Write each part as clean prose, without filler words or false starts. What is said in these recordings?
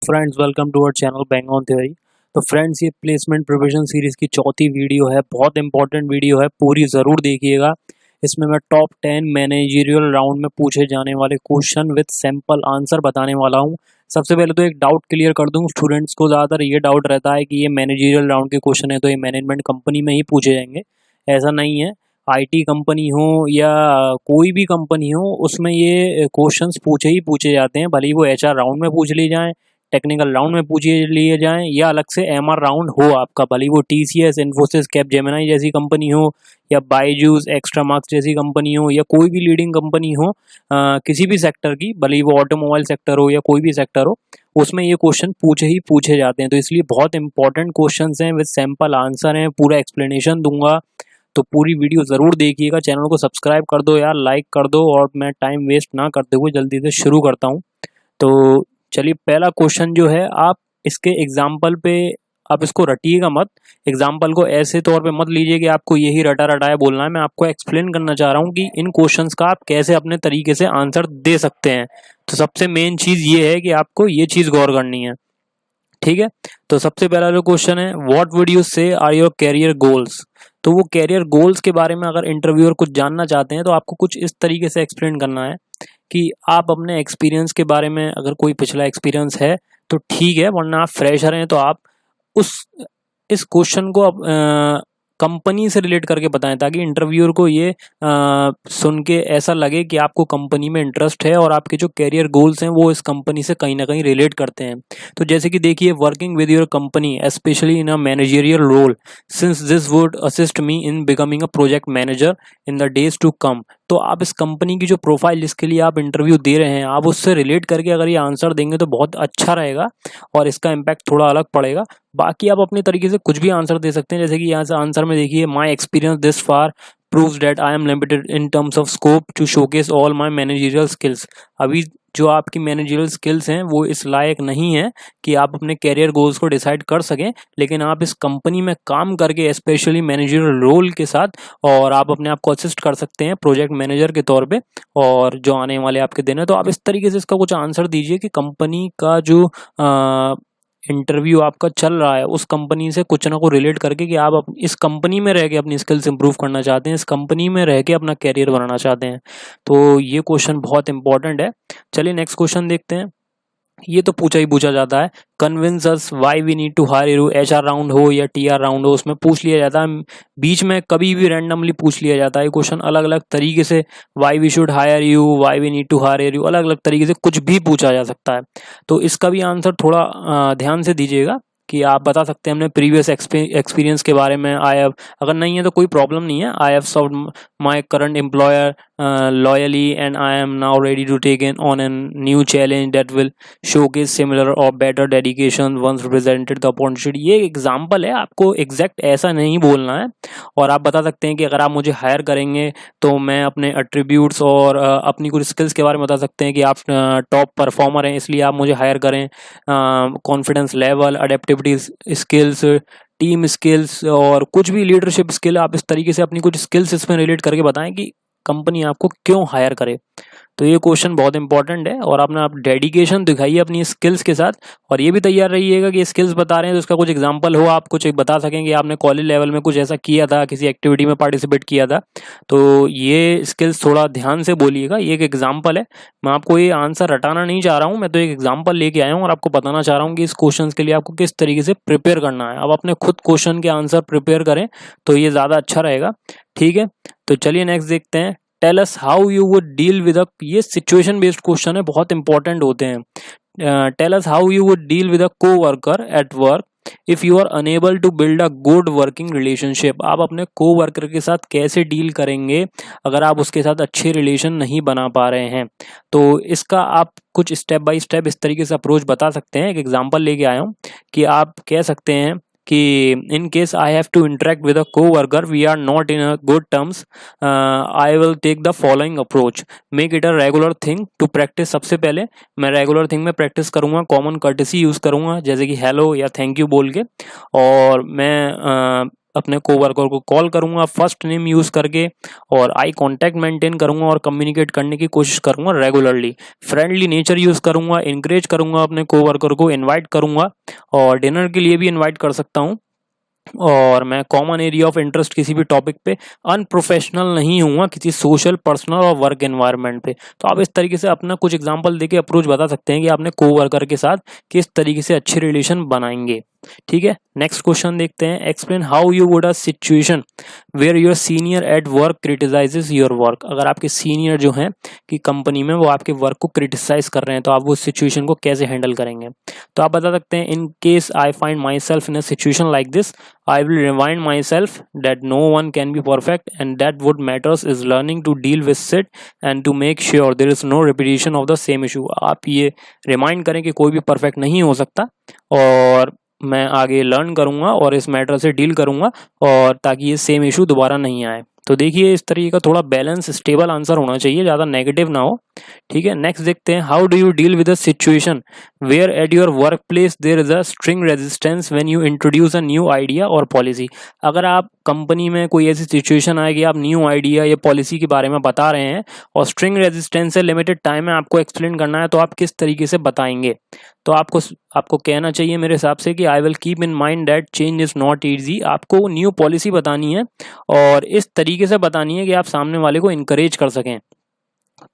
Friends, welcome to our channel bang on theory. तो friends, ये placement preparation series की चौथी वीडियो है। बहुत इंपॉर्टेंट वीडियो है, पूरी ज़रूर देखिएगा। इसमें मैं टॉप 10 मैनेजरियल राउंड में पूछे जाने वाले क्वेश्चन विद सैंपल आंसर बताने वाला हूँ। सबसे पहले तो एक डाउट क्लियर कर दूँ, स्टूडेंट्स को ज़्यादातर ये डाउट रहता है कि ये मैनेजरियल राउंड के क्वेश्चन है तो ये मैनेजमेंट कंपनी में ही पूछे जाएंगे। ऐसा नहीं है। आईटी कंपनी हो या कोई भी कंपनी हो, उसमें ये क्वेश्चंस पूछे ही पूछे जाते हैं, भले ही वो एचआर राउंड में पूछ लिए जाएं, टेक्निकल राउंड में पूछ लिए जाएं या अलग से एमआर राउंड हो आपका, भले ही वो टीसीएस, इन्फोसिस, कैपजेमिनी जैसी कंपनी हो या बायजूस, एक्स्ट्रा मार्क्स जैसी कंपनी हो या कोई भी लीडिंग कंपनी हो किसी भी सेक्टर की, भले ही वो ऑटोमोबाइल सेक्टर हो या कोई भी सेक्टर हो, उसमें ये क्वेश्चन पूछे ही पूछे जाते हैं। तो इसलिए बहुत इंपॉर्टेंट क्वेश्चन हैं विद सैम्पल आंसर हैं। पूरा एक्सप्लेनेशन दूंगा, तो पूरी वीडियो ज़रूर देखिएगा। चैनल को सब्सक्राइब कर दो यार, लाइक कर दो, और मैं टाइम वेस्ट ना करते हुए जल्दी से शुरू करता हूँ। तो चलिए, पहला क्वेश्चन जो है, आप इसके एग्जाम्पल पे आप इसको रटिएगा मत। एग्जाम्पल को ऐसे तौर पे मत लीजिए कि आपको यही रटा रटाया बोलना है। मैं आपको एक्सप्लेन करना चाह रहा हूँ कि इन क्वेश्चंस का आप कैसे अपने तरीके से आंसर दे सकते हैं। तो सबसे मेन चीज़ ये है कि आपको ये चीज़ गौर करनी है, ठीक है। तो सबसे पहला जो क्वेश्चन है, व्हाट वुड यू से आर योर कैरियर गोल्स। तो वो कैरियर गोल्स के बारे में अगर इंटरव्यूअर कुछ जानना चाहते हैं तो आपको कुछ इस तरीके से एक्सप्लेन करना है कि आप अपने एक्सपीरियंस के बारे में, अगर कोई पिछला एक्सपीरियंस है तो ठीक है, वरना आप फ्रेशर हैं तो आप उस इस क्वेश्चन को कंपनी से रिलेट करके बताएं, ताकि इंटरव्यूअर को ये सुन के ऐसा लगे कि आपको कंपनी में इंटरेस्ट है और आपके जो कैरियर गोल्स हैं वो इस कंपनी से कहीं ना कहीं रिलेट करते हैं। तो जैसे कि देखिए, working with your company specially in a managerial role since this would assist me in becoming a project manager in the days to come. तो आप इस कंपनी की जो प्रोफाइल जिसके लिए आप इंटरव्यू दे रहे हैं, आप उससे रिलेट करके अगर ये आंसर देंगे तो बहुत अच्छा रहेगा और इसका इम्पैक्ट थोड़ा अलग पड़ेगा। बाकी आप अपने तरीके से कुछ भी आंसर दे सकते हैं, जैसे कि यहाँ से आंसर में देखिए, my experience this far proves that I am limited in terms of scope to showcase all my managerial skills। अभी जो आपकी मैनेजरियल स्किल्स हैं वो इस लायक नहीं है कि आप अपने कैरियर गोल्स को डिसाइड कर सकें, लेकिन आप इस कंपनी में काम करके स्पेशली मैनेजरियल रोल के साथ और आप अपने आप को असिस्ट कर सकते हैं प्रोजेक्ट मैनेजर के तौर पे, और जो आने वाले आपके दिन है। तो आप इस तरीके से इसका कुछ आंसर दीजिए कि कंपनी का जो इंटरव्यू आपका चल रहा है उस कंपनी से कुछ ना कुछ रिलेट करके कि आप इस कंपनी में रह के अपनी स्किल्स इंप्रूव करना चाहते हैं, इस कंपनी में रह के अपना कैरियर बनाना चाहते हैं। तो ये क्वेश्चन बहुत इंपॉर्टेंट है। चलिए नेक्स्ट क्वेश्चन देखते हैं। ये तो पूछा ही पूछा जाता है, convince us why we need to hire you. HR round हो या टीआर राउंड हो, उसमें पूछ लिया जाता है। बीच में कभी भी रैंडमली पूछ लिया जाता है क्वेश्चन, अलग अलग तरीके से। Why we should hire you, why we need to hire you, अलग अलग तरीके से कुछ भी पूछा जा सकता है। तो इसका भी आंसर थोड़ा ध्यान से दीजिएगा कि आप बता सकते हैं अपने प्रीवियस एक्सपीरियंस के बारे में। आई हैव, अगर नहीं है तो कोई प्रॉब्लम नहीं है। I have served my current employer loyally and I am now ready to take on a new challenge that will showcase similar or better dedication once presented the opportunity। ये example है, आपको exact ऐसा नहीं बोलना है। और आप बता सकते हैं कि अगर आप मुझे हायर करेंगे तो मैं अपने एट्रीब्यूट्स और अपनी कुछ स्किल्स के बारे में बता सकते हैं कि आप टॉप परफॉर्मर हैं इसलिए आप मुझे हायर करें। Confidence level, adaptivity skills, team skills और कुछ भी लीडरशिप स्किल, आप इस तरीके से अपनी कुछ स्किल्स इसमें रिलेट करके बताएं कि कंपनी आपको क्यों हायर करे। तो ये क्वेश्चन बहुत इंपॉर्टेंट है और आपने आप डेडिकेशन दिखाइए अपनी स्किल्स के साथ, और ये भी तैयार रहिएगा कि स्किल्स बता रहे हैं तो उसका कुछ एग्जांपल हो, आप कुछ बता सकें कि आपने कॉलेज लेवल में कुछ ऐसा किया था, किसी एक्टिविटी में पार्टिसिपेट किया था। तो ये स्किल्स थोड़ा ध्यान से बोलिएगा, ये एक एग्जाम्पल है। मैं आपको ये आंसर रटाना नहीं चाह रहा हूँ, मैं तो एक एग्जाम्पल लेके आया हूँ और आपको बताना चाह रहा हूँ कि इस क्वेश्चन के लिए आपको किस तरीके से प्रिपेयर करना है। अब अपने खुद क्वेश्चन के आंसर प्रिपेयर करें तो ये ज़्यादा अच्छा रहेगा, ठीक है। तो चलिए नेक्स्ट देखते हैं। Tell us how you would deal with a, ये सिचुएशन बेस्ड क्वेश्चन है, बहुत इंपॉर्टेंट होते हैं। Tell us how you would deal with a coworker at work if you are unable to build a good working relationship. आप अपने co-worker के साथ कैसे डील करेंगे अगर आप उसके साथ अच्छे रिलेशन नहीं बना पा रहे हैं। तो इसका आप कुछ स्टेप बाय स्टेप इस तरीके से अप्रोच बता सकते हैं। एक एग्जांपल लेके आया हूँ कि आप कह सकते हैं कि in case I have to interact with a coworker, we are not in a good terms, I will take the following approach, make it a regular thing to practise. सबसे पहले मैं रेगुलर थिंग में practice करूंगा, common courtesy use करूंगा जैसे कि hello या thank you बोल के, और मैं अपने कोवर्कर को कॉल करूंगा फर्स्ट नेम यूज करके, और आई कांटेक्ट मेंटेन करूंगा और कम्युनिकेट करने की कोशिश करूंगा रेगुलरली। फ्रेंडली नेचर यूज करूंगा, इंकरेज करूंगा अपने कोवर्कर को, इनवाइट करूंगा और डिनर के लिए भी इनवाइट कर सकता हूं। और मैं कॉमन एरिया ऑफ इंटरेस्ट किसी भी टॉपिक पे अनप्रोफेशनल नहीं हुआ किसी सोशल, पर्सनल और वर्क एनवायरनमेंट पे। तो आप इस तरीके से अपना कुछ एग्जांपल देके अप्रोच बता सकते हैं कि आपने कोवर्कर के साथ किस तरीके से अच्छे रिलेशन बनाएंगे। ठीक है, नेक्स्ट क्वेश्चन देखते हैं। Explain how you would a situation where your senior at work criticises your work. अगर आपके सीनियर जो हैं कि कंपनी में वो आपके वर्क को क्रिटिसाइज कर रहे हैं तो आप वो सिचुएशन को कैसे हैंडल करेंगे। तो आप बता सकते हैं, इन case I find my self in a situation like this, I will remind myself that no one can be perfect and that what matters is learning to deal with it and to make sure there is no repetition of the same issue। आप ये remind करें कि कोई भी perfect नहीं हो सकता और मैं आगे लर्न करूंगा और इस मैटर से डील करूंगा और ताकि ये सेम इशू दोबारा नहीं आए। तो देखिए इस तरीके का थोड़ा बैलेंस स्टेबल आंसर होना चाहिए, ज़्यादा नेगेटिव ना हो। ठीक है, नेक्स्ट देखते हैं। How do you deal with a situation where at your work place there is a strong resistance when you introduce a new idea और पॉलिसी। अगर आप कंपनी में कोई ऐसी सिचुएशन आए कि आप न्यू आइडिया या पॉलिसी के बारे में बता रहे हैं और स्ट्रिंग रेजिस्टेंस है, लिमिटेड टाइम में आपको एक्सप्लेन करना है, तो आप किस तरीके से बताएंगे। तो आपको कहना चाहिए मेरे हिसाब से कि I will keep in mind that change is not easy. आपको न्यू पॉलिसी बतानी है और इस तरीके से बतानी है कि आप सामने वाले को इनकरेज कर सकें।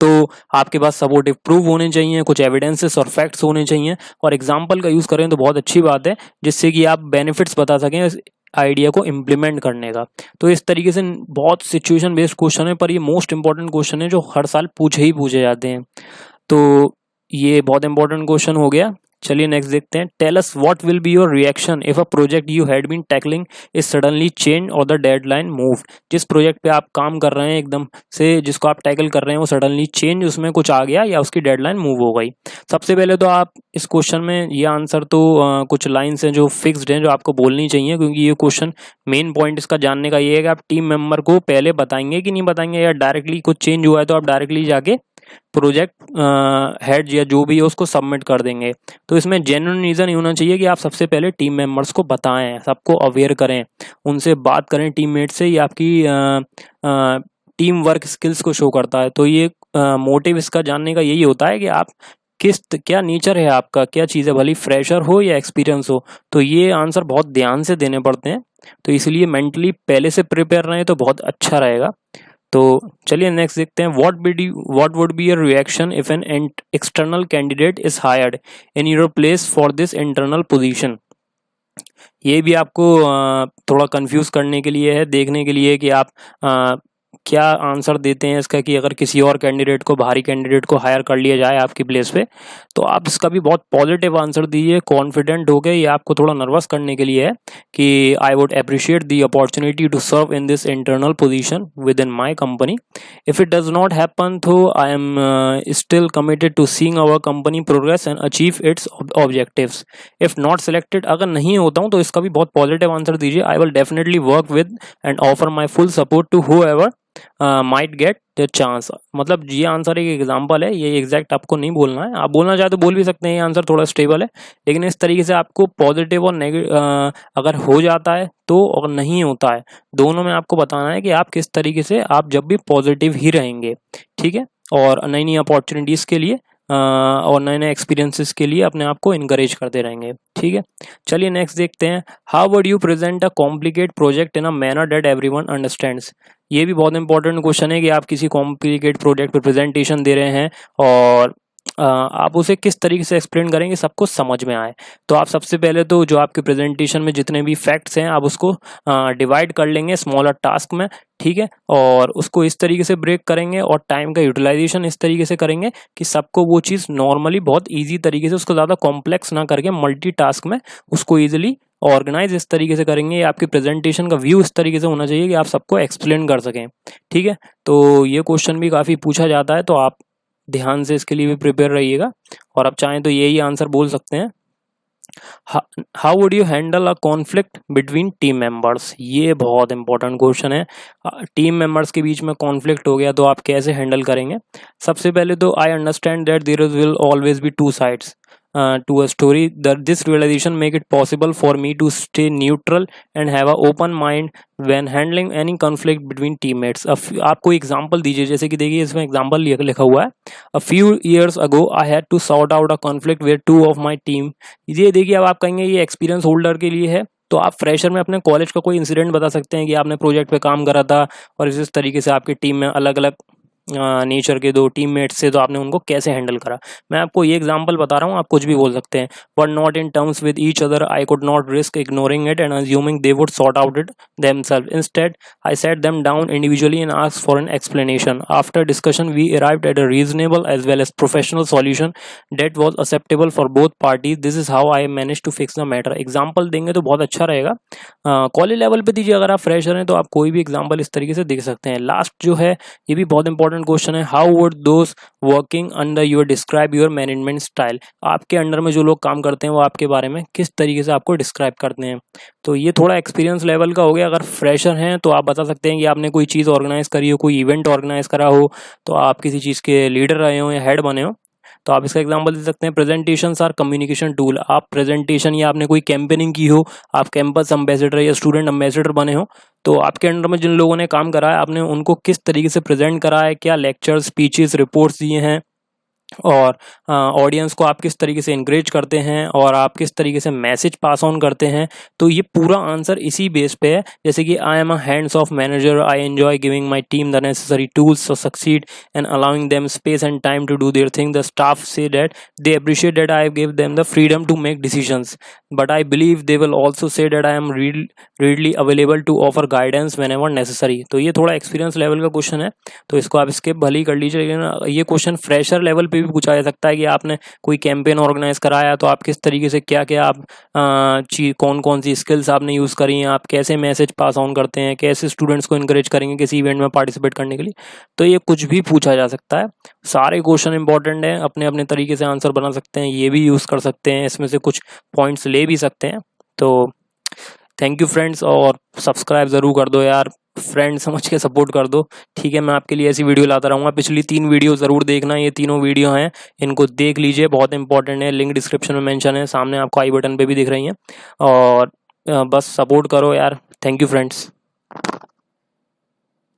तो आपके पास सपोर्टिव प्रूफ होने चाहिए, कुछ एविडेंसेस और फैक्ट्स होने चाहिए और एग्जाम्पल का यूज़ करें तो बहुत अच्छी बात है, जिससे कि आप बेनिफिट्स बता सकें इस आइडिया को इम्प्लीमेंट करने का। तो इस तरीके से बहुत सिचुएशन बेस्ड क्वेश्चन है, पर ये मोस्ट इंपॉर्टेंट क्वेश्चन है जो हर साल पूछे जाते हैं। तो ये बहुत इंपॉर्टेंट क्वेश्चन हो गया। चलिए नेक्स्ट देखते हैं। Tell us what will be your reaction if a project you had been tackling is suddenly change और द डेडलाइन मूव। जिस प्रोजेक्ट पे आप काम कर रहे हैं एकदम से, जिसको आप टैकल कर रहे हैं वो सडनली चेंज, उसमें कुछ आ गया या उसकी डेडलाइन मूव हो गई। सबसे पहले तो आप इस क्वेश्चन में ये आंसर तो कुछ लाइन्स हैं जो फिक्स्ड हैं जो आपको बोलनी चाहिए, क्योंकि ये क्वेश्चन मेन पॉइंट इसका जानने का ये है कि आप टीम मेंबर को पहले बताएंगे कि नहीं बताएंगे, या डायरेक्टली कुछ चेंज हुआ है तो आप डायरेक्टली जाके प्रोजेक्ट हेड या जो भी है उसको सबमिट कर देंगे। तो इसमें जेन्युइन रीज़न ये होना चाहिए कि आप सबसे पहले टीम मेंबर्स को बताएं, सबको अवेयर करें, उनसे बात करें टीममेट से, ये आपकी टीम वर्क स्किल्स को शो करता है। तो ये मोटिव इसका जानने का यही होता है कि आप क्या नेचर है आपका, क्या चीज़ है, भले फ्रेशर हो या एक्सपीरियंस हो। तो ये आंसर बहुत ध्यान से देने पड़ते हैं, तो इसलिए मेंटली पहले से प्रिपेयर रहें तो बहुत अच्छा रहेगा। तो चलिए नेक्स्ट देखते हैं। What would be your reaction if an external candidate is hired in your place for this internal position. ये भी आपको थोड़ा कंफ्यूज करने के लिए है, देखने के लिए कि आप क्या आंसर देते हैं इसका, कि अगर किसी और कैंडिडेट को, बाहरी कैंडिडेट को हायर कर लिया जाए आपकी प्लेस पे, तो आप इसका भी बहुत पॉजिटिव आंसर दीजिए, कॉन्फिडेंट हो गए। ये आपको थोड़ा नर्वस करने के लिए है कि I would appreciate the opportunity to serve in this internal position within my company. If it does not happen तो I am still committed to seeing our company progress and achieve its objectives. If not selected, अगर नहीं होता हूँ तो इसका भी बहुत positive answer दीजिए। I will definitely work with and offer my full support to whoever might get the chance. मतलब ये आंसर एक एग्जांपल है, ये एग्जैक्ट आपको नहीं बोलना है, आप बोलना चाहे तो बोल भी सकते हैं, ये आंसर थोड़ा स्टेबल है, लेकिन इस तरीके से आपको पॉजिटिव और नेगेटिव अगर हो जाता है तो, और नहीं होता है, दोनों में आपको बताना है कि आप किस तरीके से, आप जब भी पॉजिटिव ही रहेंगे। ठीक है, और नई नई अपॉर्चुनिटीज़ के लिए और नए नए एक्सपीरियंसेस के लिए अपने आप को इनकरेज करते रहेंगे। ठीक है, चलिए नेक्स्ट देखते हैं। How would you present a complicate project in a manner that everyone understands. ये भी बहुत इंपॉर्टेंट क्वेश्चन है कि आप किसी कॉम्प्लिकेट प्रोजेक्ट पर प्रेजेंटेशन दे रहे हैं और आप उसे किस तरीके से एक्सप्लेन करेंगे सबको समझ में आए। तो आप सबसे पहले तो जो आपके प्रेजेंटेशन में जितने भी फैक्ट्स हैं आप उसको डिवाइड कर लेंगे स्मॉलर टास्क में। ठीक है, और उसको इस तरीके से ब्रेक करेंगे और टाइम का यूटिलाइजेशन इस तरीके से करेंगे कि सबको वो चीज़ नॉर्मली बहुत ईजी तरीके से, उसको ज़्यादा कॉम्प्लेक्स ना करके मल्टी टास्क में उसको ईजिली ऑर्गेनाइज इस तरीके से करेंगे। आपकी प्रेजेंटेशन का व्यू इस तरीके से होना चाहिए कि आप सबको एक्सप्लेन कर सकें। ठीक है, तो ये क्वेश्चन भी काफ़ी पूछा जाता है, तो आप ध्यान से इसके लिए भी प्रिपेयर रहिएगा, और आप चाहें तो यही आंसर बोल सकते हैं। How would you handle a conflict between team members. ये बहुत इंपॉर्टेंट क्वेश्चन है। टीम मेंबर्स के बीच में कॉन्फ्लिक्ट हो गया तो आप कैसे हैंडल करेंगे। सबसे पहले तो I understand that there will always be two sides. to a story. That this realization make it possible for me to stay neutral and have a open mind when handling any conflict between teammates. आप कोई example दीजिए, जैसे कि देखिए इसमें example लिखा हुआ है, a few years ago I had to sort out a conflict where two of my team. ये देखिए, अब आप कहेंगे ये एक्सपीरियंस होल्डर के लिए है, तो आप फ्रेशर में अपने कॉलेज का कोई इंसिडेंट बता सकते हैं कि आपने प्रोजेक्ट पे काम करा था और इस तरीके से आपकी टीम में अलग अलग नेचर के दो टीममेट्स से, तो आपने उनको कैसे हैंडल करा। मैं आपको ये एग्जांपल बता रहा हूँ, आप कुछ भी बोल सकते हैं। But not in terms with each other, I could not risk ignoring it and assuming they would sort out it themselves. Instead, I sat them down individually and asked for an explanation. After discussion, we arrived at a reasonable as well as professional solution that was acceptable for both parties. This is how I managed to fix the matter. Example देंगे तो बहुत अच्छा रहेगा। College level पे दीजिए, अगर आप fresher हैं तो आप कोई भी एग्जाम्पल इस तरीके से देख सकते हैं। लास्ट जो है ये भी बहुत इंपॉर्टेंट क्वेश्चन है, how would those working under your describe your management style. आपके अंडर में जो लोग काम करते हैं वो आपके बारे में किस तरीके से आपको डिस्क्राइब करते हैं। तो ये थोड़ा एक्सपीरियंस लेवल का हो गया। अगर फ्रेशर हैं तो आप बता सकते हैं कि आपने कोई चीज़ ऑर्गेनाइज करी हो, कोई इवेंट ऑर्गेनाइज करा हो, तो आप किसी चीज़ के लीडर रहे हो या हेड बने हो, तो आप इसका एग्जांपल दे सकते हैं। Presentation or communication tool. आप प्रेजेंटेशन या आपने कोई कैंपेनिंग की हो, आप कैंपस एम्बेसडर या स्टूडेंट एम्बेसडर बने हो, तो आपके अंडर में जिन लोगों ने काम करा है, आपने उनको किस तरीके से प्रेजेंट करा है, क्या लेक्चर, स्पीचेस, रिपोर्ट्स दिए हैं, और ऑडियंस को आप किस तरीके से इंकरेज करते हैं, और आप किस तरीके से मैसेज पास ऑन करते हैं। तो ये पूरा आंसर इसी बेस पे है। जैसे कि I am a hands off manager, I enjoy giving my team the necessary tools to succeed and allowing them space and time to do their thing. The staff say that they appreciate that I give them the freedom to make decisions, but I believe they will also say that I am readily available to offer guidance whenever necessary। तो ये थोड़ा experience level का question है, तो इसको आप skip भले ही कर लीजिए, लेकिन ये क्वेश्चन फ्रेशर लेवल पे भी पूछा जा सकता है कि आपने कोई कैंपेन ऑर्गेनाइज कराया, तो आप किस तरीके से क्या क्या आप कौन कौन सी स्किल्स आपने यूज़ करी हैं, आप कैसे मैसेज पास ऑन करते हैं, कैसे स्टूडेंट्स को इनकरेज करेंगे किसी इवेंट में पार्टिसिपेट करने के लिए। तो ये कुछ भी पूछा जा सकता है। सारे क्वेश्चन इंपॉर्टेंट हैं, अपने अपने तरीके से आंसर बना सकते हैं, ये भी यूज़ कर सकते हैं, इसमें से कुछ पॉइंट्स ले भी सकते हैं। तो थैंक यू फ्रेंड्स, और सब्सक्राइब ज़रूर कर दो यार, फ्रेंड समझ के सपोर्ट कर दो, ठीक है। मैं आपके लिए ऐसी वीडियो लाता रहूँगा। पिछली 3 वीडियो ज़रूर देखना, ये तीनों वीडियो हैं, इनको देख लीजिए, बहुत इंपॉर्टेंट है। लिंक डिस्क्रिप्शन में मेंशन है, सामने आपको आई बटन पे भी दिख रही हैं, और बस सपोर्ट करो यार। Thank you friends.